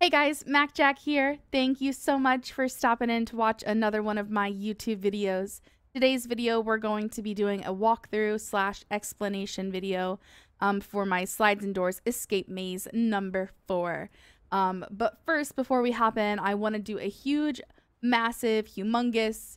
Hey guys, MackJack here. Thank you so much for stopping in to watch another one of my YouTube videos. Today's video, we're going to be doing a walkthrough / explanation video for my Slides and Doors escape maze number 4. But first, before we hop in, I want to do a huge, massive, humongous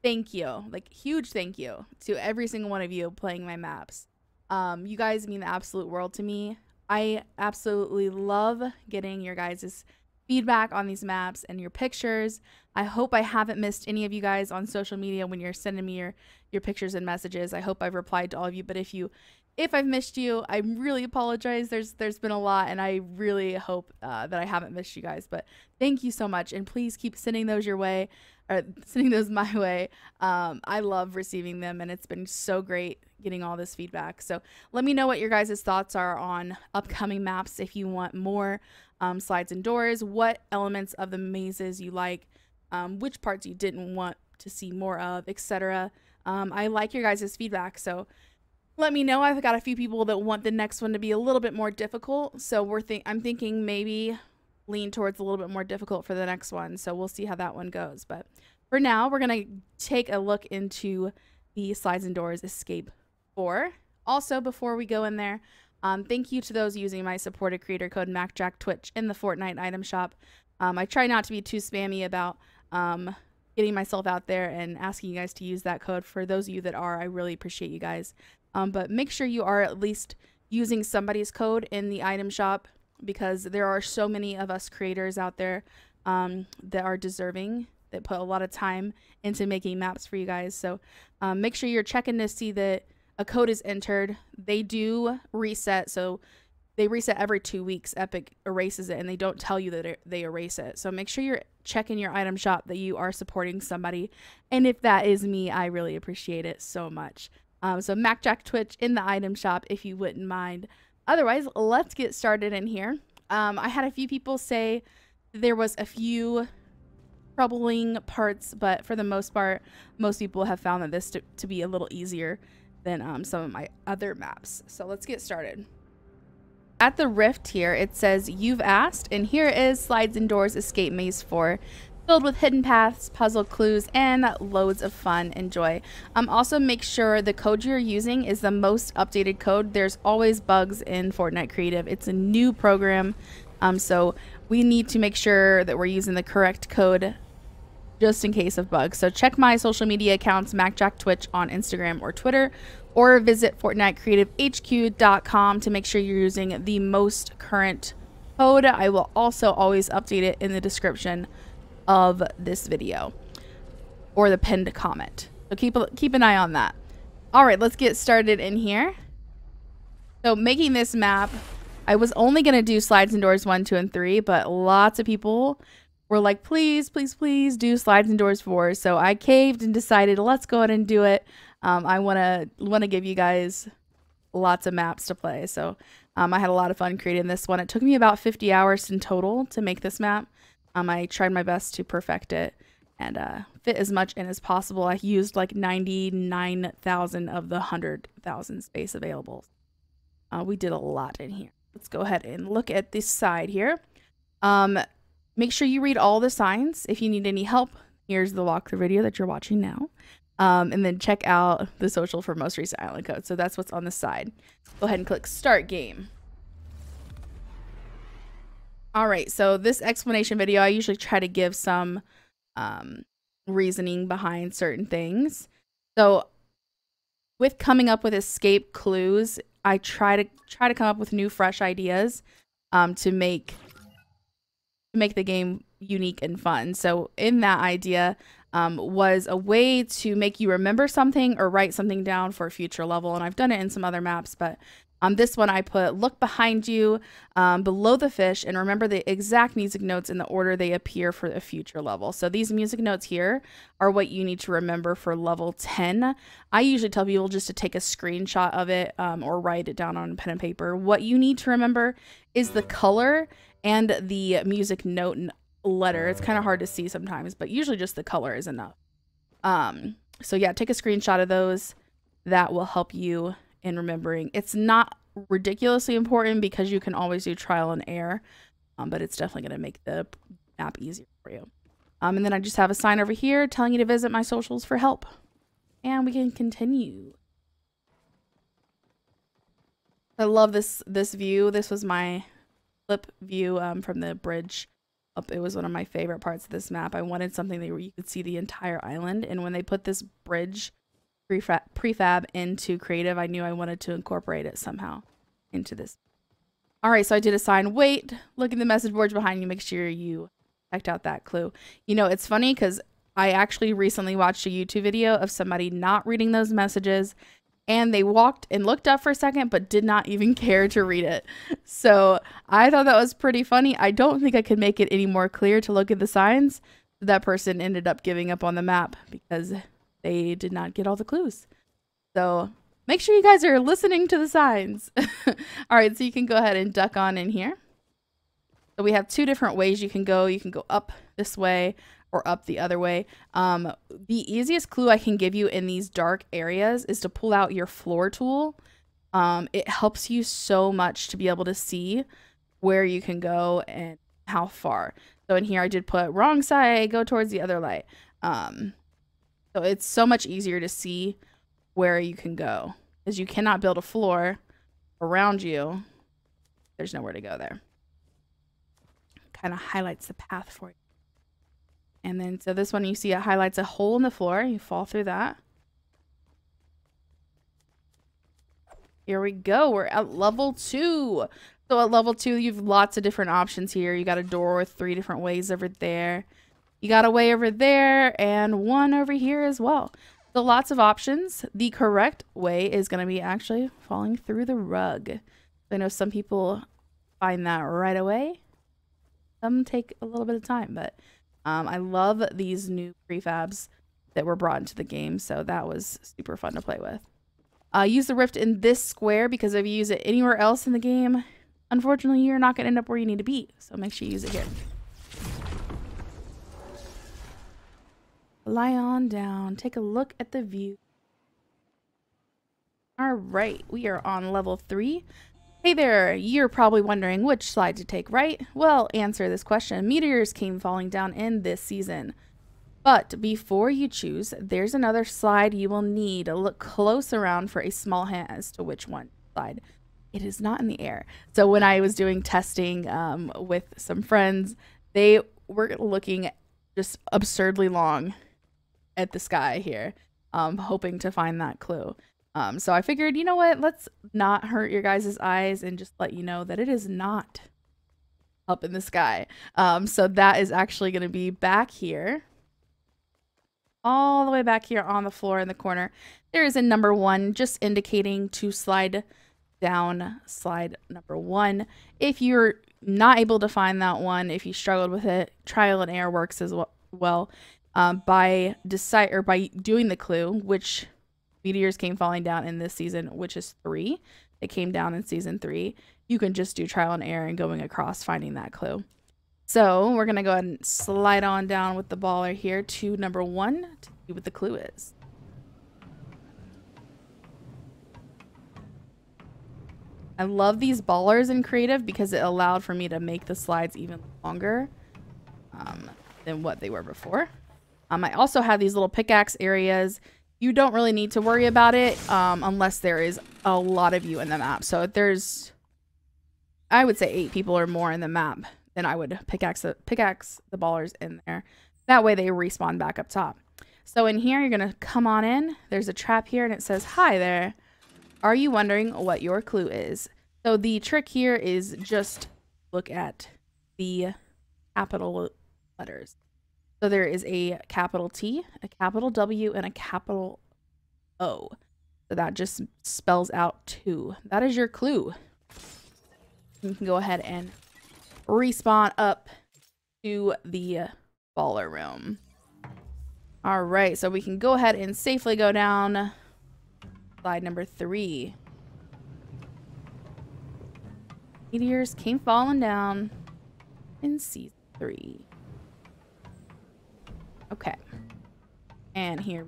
thank you, huge thank you to every single one of you playing my maps. You guys mean the absolute world to me. I absolutely love getting your guys' feedback on these maps and your pictures. I hope I haven't missed any of you guys on social media when you're sending me your pictures and messages. I hope I've replied to all of you, but if I've missed you, I really apologize. There's been a lot, and I really hope that I haven't missed you guys, but thank you so much, and please keep sending those your way, or sending those my way. I love receiving them, and it's been so great getting all this feedback. So let me know what your guys' thoughts are on upcoming maps, if you want more Slides and Doors, what elements of the mazes you like, which parts you didn't want to see more of, etc. I like your guys' feedback, so let me know. I've got a few people that want the next one to be a little bit more difficult, so I'm thinking maybe lean towards a little bit more difficult for the next one, so we'll see how that one goes. But for now, we're going to take a look into the Slides and Doors Escape 4. Also, before we go in there, thank you to those using my supported creator code MackJackTwitch in the Fortnite item shop. I try not to be too spammy about getting myself out there and asking you guys to use that code. For those of you that are, I really appreciate you guys. But make sure you are at least using somebody's code in the item shop, because there are so many of us creators out there that are deserving, that put a lot of time into making maps for you guys. So make sure you're checking to see that a code is entered. They do reset, so they reset every 2 weeks. Epic erases it, and they don't tell you that they erase it. So make sure you're checking your item shop that you are supporting somebody. And if that is me, I really appreciate it so much. So MackJackTwitch in the item shop, if you wouldn't mind. Otherwise, let's get started in here. I had a few people say there was a few troubling parts, but for the most part, most people have found that this to be a little easier than some of my other maps. So let's get started. At the rift here, it says you've asked, and here is Slides and Doors Escape Maze 4. Filled with hidden paths, puzzle clues, and loads of fun and joy. Also, make sure the code you're using is the most updated code. There's always bugs in Fortnite Creative. It's a new program, so we need to make sure that we're using the correct code just in case of bugs. So check my social media accounts, MackJackTwitch on Instagram or Twitter, or visit FortniteCreativeHQ.com to make sure you're using the most current code. I will also always update it in the description of this video or the pinned comment, so keep an eye on that. All right, let's get started in here. So making this map, I was only going to do Slides and Doors 1, 2, and 3, but lots of people were like, please do Slides and Doors 4. So I caved and decided, let's go ahead and do it. I want to give you guys lots of maps to play. So I had a lot of fun creating this one. It took me about 50 hours in total to make this map. I tried my best to perfect it and fit as much in as possible. I used like 99,000 of the 100,000 space available. We did a lot in here. Let's go ahead and look at this side here. Make sure you read all the signs. If you need any help, here's the walkthrough video that you're watching now. And then check out the social for most recent island code. So that's what's on the side. Go ahead and click Start Game. All right, so this explanation video, I usually try to give some reasoning behind certain things. So with coming up with escape clues, I try to come up with new, fresh ideas to make the game unique and fun. So in that idea was a way to make you remember something or write something down for a future level. And I've done it in some other maps, but on this one I put look behind you, below the fish, and remember the exact music notes in the order they appear for a future level. So these music notes here are what you need to remember for level 10. I usually tell people just to take a screenshot of it or write it down on pen and paper. What you need to remember is the color and the music note letter. It's kind of hard to see sometimes, but usually just the color is enough. So yeah, take a screenshot of those. That will help you in remembering. It's not ridiculously important because you can always do trial and error. but it's definitely going to make the map easier for you. And then I just have a sign over here telling you to visit my socials for help. And we can continue. I love this view. This was my flip view from the bridge up. It was one of my favorite parts of this map. I wanted something where you could see the entire island. And when they put this bridge prefab into creative, I knew I wanted to incorporate it somehow into this. All right, so I did assign wait. Look at the message boards behind you. Make sure you checked out that clue. You know, it's funny because I actually recently watched a YouTube video of somebody not reading those messages, and they walked and looked up for a second, but did not even care to read it. So I thought that was pretty funny. I don't think I could make it any more clear to look at the signs. That person ended up giving up on the map because they did not get all the clues. So make sure you guys are listening to the signs. All right, so you can go ahead and duck on in here. So we have two different ways you can go. You can go up this way or up the other way. The easiest clue I can give you in these dark areas is to pull out your floor tool. It helps you so much to be able to see where you can go and how far. So in here I did put wrong side, go towards the other light. So it's so much easier to see where you can go, because you cannot build a floor around you. There's nowhere to go there. Kind of highlights the path for you. And then, so this one, you see it highlights a hole in the floor. You fall through that. Here we go. We're at level 2. So at level 2, you have lots of different options here. You got a door with 3 different ways over there. You got a way over there and one over here as well. So lots of options. The correct way is going to be actually falling through the rug. I know some people find that right away. Some take a little bit of time, but I love these new prefabs that were brought into the game. So that was super fun to play with. Use the rift in this square, because if you use it anywhere else in the game, unfortunately, you're not going to end up where you need to be. So make sure you use it here. Lie on down. Take a look at the view. All right, we are on level 3. Hey there, you're probably wondering which slide to take, right? Well, answer this question. Meteors came falling down in this season. But before you choose, there's another slide you will need to look close around for a small hint as to which one slide. It is not in the air. So when I was doing testing with some friends, they were looking just absurdly long at the sky here, hoping to find that clue. So I figured, you know what, let's not hurt your guys' eyes and just let you know that it is not up in the sky. So that is actually going to be back here, all the way back here on the floor in the corner. There is a number 1, just indicating to slide down slide number 1. If you're not able to find that one, if you struggled with it, trial and error works as well. By doing the clue, which meteors came falling down in this season, which is 3. It came down in season 3. You can just do trial and error and going across finding that clue. So we're going to go ahead and slide on down with the baller here to number 1 to see what the clue is. I love these ballers in creative because it allowed for me to make the slides even longer than what they were before. I also have these little pickaxe areas. You don't really need to worry about it unless there is a lot of you in the map. So if there's, I would say 8 people or more in the map, then I would pickaxe the ballers in there. That way they respawn back up top. So in here, you're going to come on in. There's a trap here and it says, "Hi there. Are you wondering what your clue is?" So the trick here is just look at the capital letters. So there is a capital T, a capital W, and a capital O. So that just spells out 2. That is your clue. You can go ahead and respawn up to the baller room. All right, so we can go ahead and safely go down slide number 3. Meteors came falling down in season 3. Okay. And here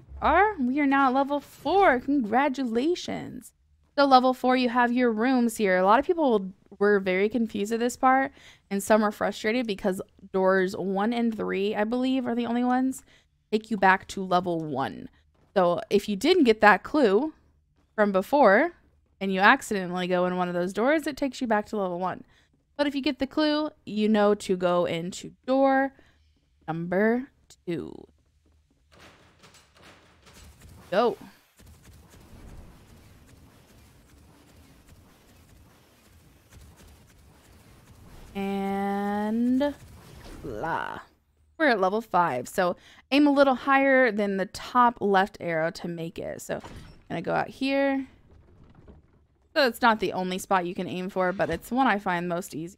we are now at level 4. Congratulations. So level 4, you have your rooms here. A lot of people will were very confused at this part, and some are frustrated because doors 1 and 3, I believe, are the only ones take you back to level 1. So if you didn't get that clue from before and you accidentally go in one of those doors, it takes you back to level 1. But if you get the clue, you know to go into door number 2. Go. And blah. We're at level 5, so aim a little higher than the top left arrow to make it. So I'm gonna go out here. So it's not the only spot you can aim for, but it's one I find most easy.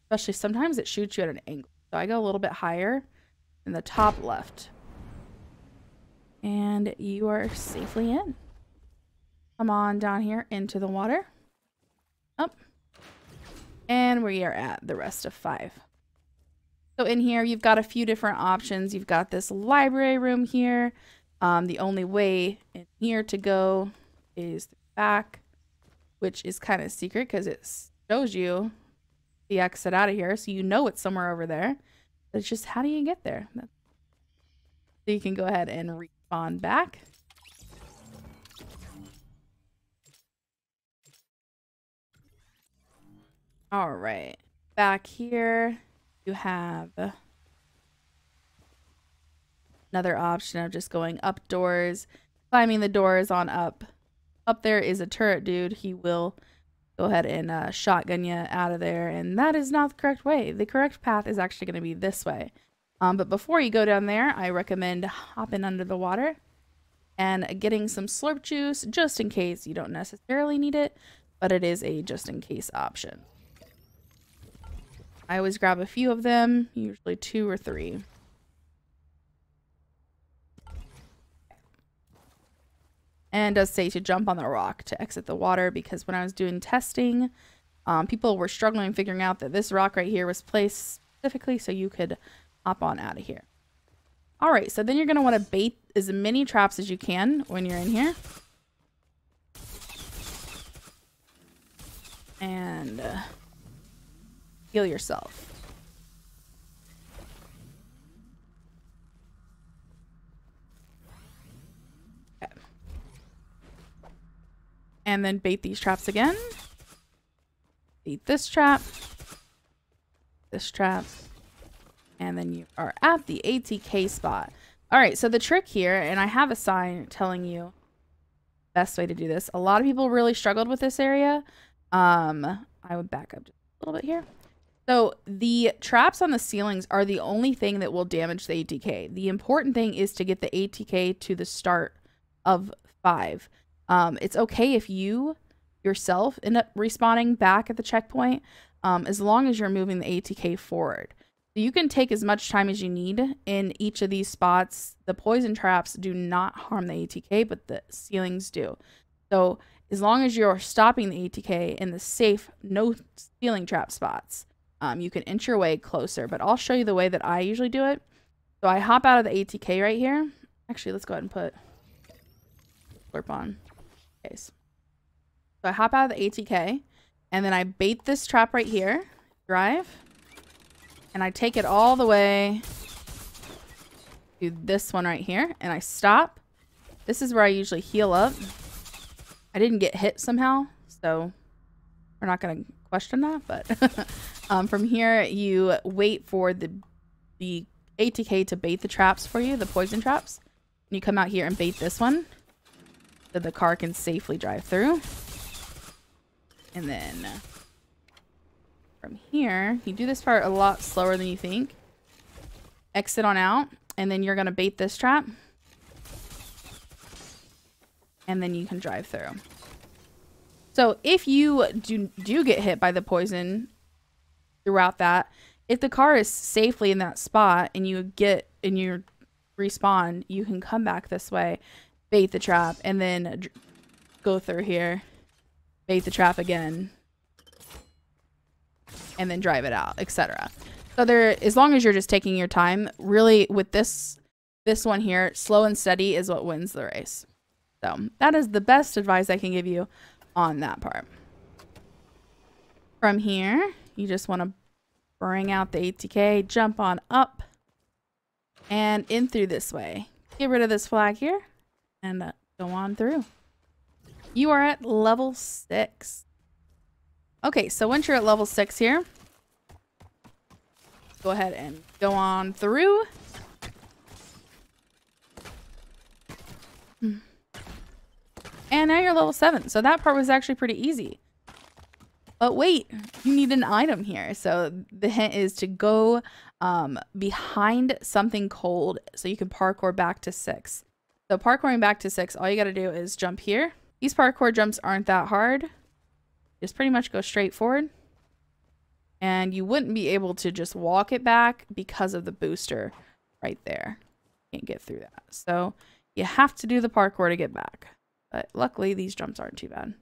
Especially sometimes it shoots you at an angle. So I go a little bit higher than the top left. And you are safely in. Come on down here into the water. Up. And we are at the rest of 5. So in here, you've got a few different options. You've got this library room here. The only way in here to go is back, which is kind of secret because it shows you the exit out of here. So you know it's somewhere over there. But it's just, how do you get there? So you can go ahead and respawn back. All right. Back here, you have another option of just going up doors, climbing the doors on up. Up there is a turret dude. He will go ahead and shotgun you out of there, and that is not the correct way. The correct path is actually going to be this way. But before you go down there, I recommend hopping under the water and getting some slurp juice just in case. You don't necessarily need it, but it is a just in case option. I always grab a few of them, usually 2 or 3. And it does say to jump on the rock to exit the water, because when I was doing testing, people were struggling figuring out that this rock right here was placed specifically so you could hop on out of here. All right, so then you're going to want to bait as many traps as you can when you're in here. And heal yourself. Okay. And then bait these traps again. Bait this trap. This trap. And then you are at the ATK spot. All right, so the trick here, and I have a sign telling you best way to do this. A lot of people really struggled with this area. I would back up just a little bit here. So the traps on the ceilings are the only thing that will damage the ATK. The important thing is to get the ATK to the start of 5. It's okay if you yourself end up respawning back at the checkpoint, as long as you're moving the ATK forward. So you can take as much time as you need in each of these spots. The poison traps do not harm the ATK, but the ceilings do. So as long as you're stopping the ATK in the safe, no ceiling trap spots, you can inch your way closer. But I'll show you the way that I usually do it. So I hop out of the ATK right here. Actually, let's go ahead and put slurp on. Okay. So I hop out of the ATK, and then I bait this trap right here, drive, and I take it all the way to this one right here, and I stop. This is where I usually heal up. I didn't get hit somehow, so we're not going to question that, but from here you wait for the ATK to bait the traps for you, the poison traps. And you come out here and bait this one so the car can safely drive through. And then from here, you do this part a lot slower than you think. Exit on out, and then you're going to bait this trap. And then you can drive through. So if you do get hit by the poison throughout that, if the car is safely in that spot and you get in your respawn, you can come back this way, bait the trap, and then go through here, bait the trap again, and then drive it out, etc. So there, as long as you're just taking your time, really with this one here, slow and steady is what wins the race. So that is the best advice I can give you on that part. From here, you just want to bring out the ATK, jump on up, and in through this way. Get rid of this flag here, and go on through. You are at level 6. Okay, so once you're at level 6 here, go ahead and go on through. And now you're level 7. So that part was actually pretty easy. But wait, you need an item here. So the hint is to go behind something cold so you can parkour back to 6. So parkouring back to 6, all you got to do is jump here. These parkour jumps aren't that hard. Just pretty much go straight forward. And you wouldn't be able to just walk it back because of the booster right there. Can't get through that. So you have to do the parkour to get back. But luckily, these jumps aren't too bad.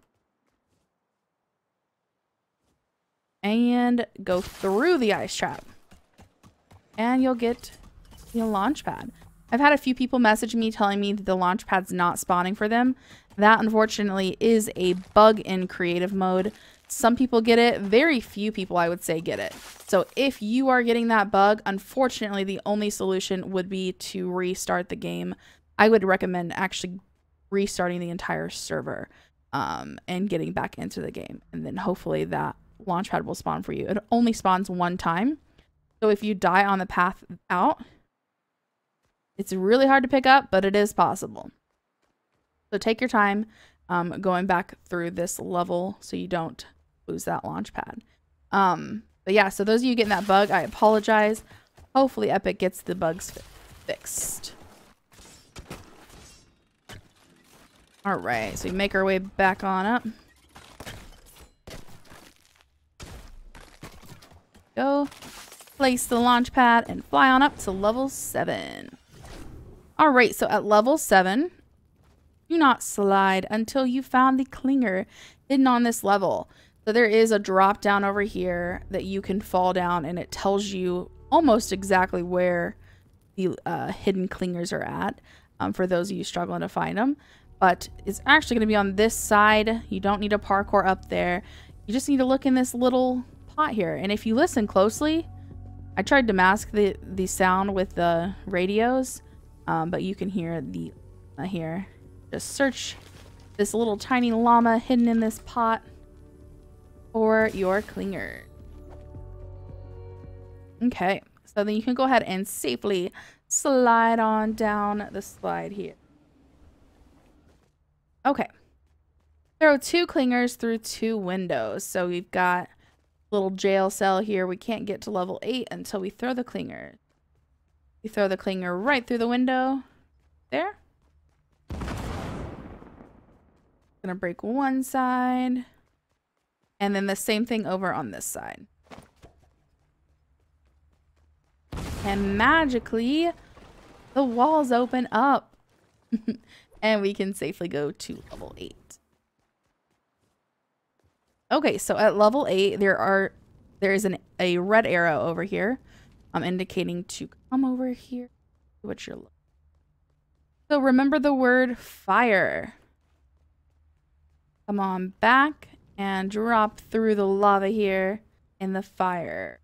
And go through the ice trap. And you'll get the launch pad. I've had a few people message me telling me that the launch pad's not spawning for them. That, unfortunately, is a bug in creative mode. Some people get it. Very few people, I would say, get it. So if you are getting that bug, unfortunately, the only solution would be to restart the game. I would recommend actually restarting the entire server and getting back into the game. And then hopefully that launchpad will spawn for you. It only spawns one time. So if you die on the path out, it's really hard to pick up, but it is possible. So take your time going back through this level so you don't lose that launch pad. But yeah, so those of you getting that bug, I apologize. Hopefully Epic gets the bugs fixed. All right, so we make our way back on up. Go place the launch pad and fly on up to level 7. All right, so at level 7, do not slide until you found the clinger hidden on this level. So there is a drop down over here that you can fall down, and it tells you almost exactly where the hidden clingers are at for those of you struggling to find them. But it's actually going to be on this side. You don't need to parkour up there. You just need to look in this little pot here. And if you listen closely, I tried to mask the sound with the radios, but you can hear the here. Just search this little tiny llama hidden in this pot for your clinger. Okay, so then you can go ahead and safely slide on down the slide here. Okay, throw 2 clingers through 2 windows. So we've got little jail cell here. We can't get to level 8 until we throw the clinger. You throw the clinger right through the window there. Gonna break one side, and then the same thing over on this side. And magically, the walls open up. And we can safely go to level 8. Okay, so at level 8, there is a red arrow over here. I'm indicating to come over here. What you're looking. So remember the word fire. Come on back and drop through the lava here in the fire.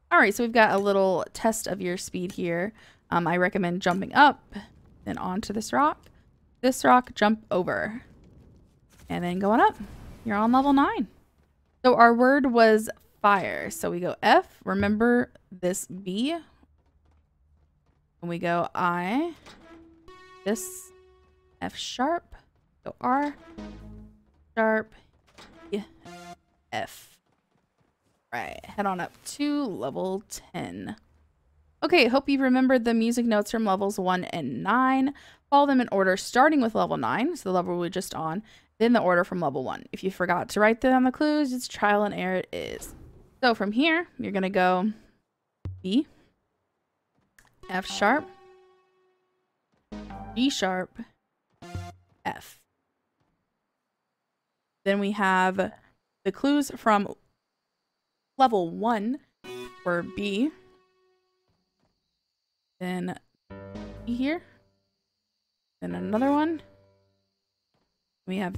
All right, so we've got a little test of your speed here. I recommend jumping up, then onto this rock, jump over, and then going up. You're on level 9. So our word was fire. So we go F, remember this B, and we go I, this F sharp, go R, sharp, E, F. Right, head on up to level 10. Okay, hope you remembered the music notes from levels 1 and 9. Follow them in order, starting with level 9, so the level we're just on, then the order from level 1. If you forgot to write down the clues, it's trial and error it is. So from here, you're going to go B, F sharp, G sharp, F. Then we have the clues from level 1 for B. Then B here. Then another one. We have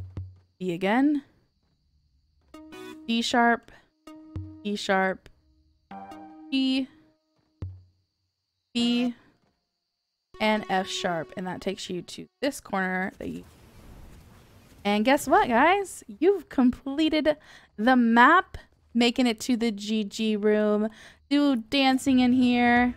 B again. D sharp, E sharp, G, B, and F sharp, and that takes you to this corner that you. And guess what, guys? You've completed the map, making it to the GG room. Do dancing in here.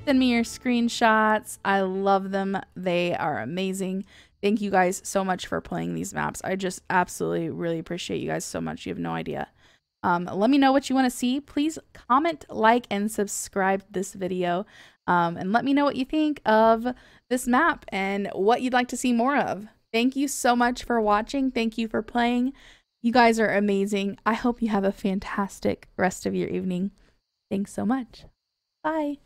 Send me your screenshots. I love them. They are amazing. Thank you guys so much for playing these maps. I just absolutely really appreciate you guys so much. You have no idea. Let me know what you want to see. Please comment, like, and subscribe to this video. And let me know what you think of this map and what you'd like to see more of. Thank you so much for watching. Thank you for playing. You guys are amazing. I hope you have a fantastic rest of your evening. Thanks so much. Bye.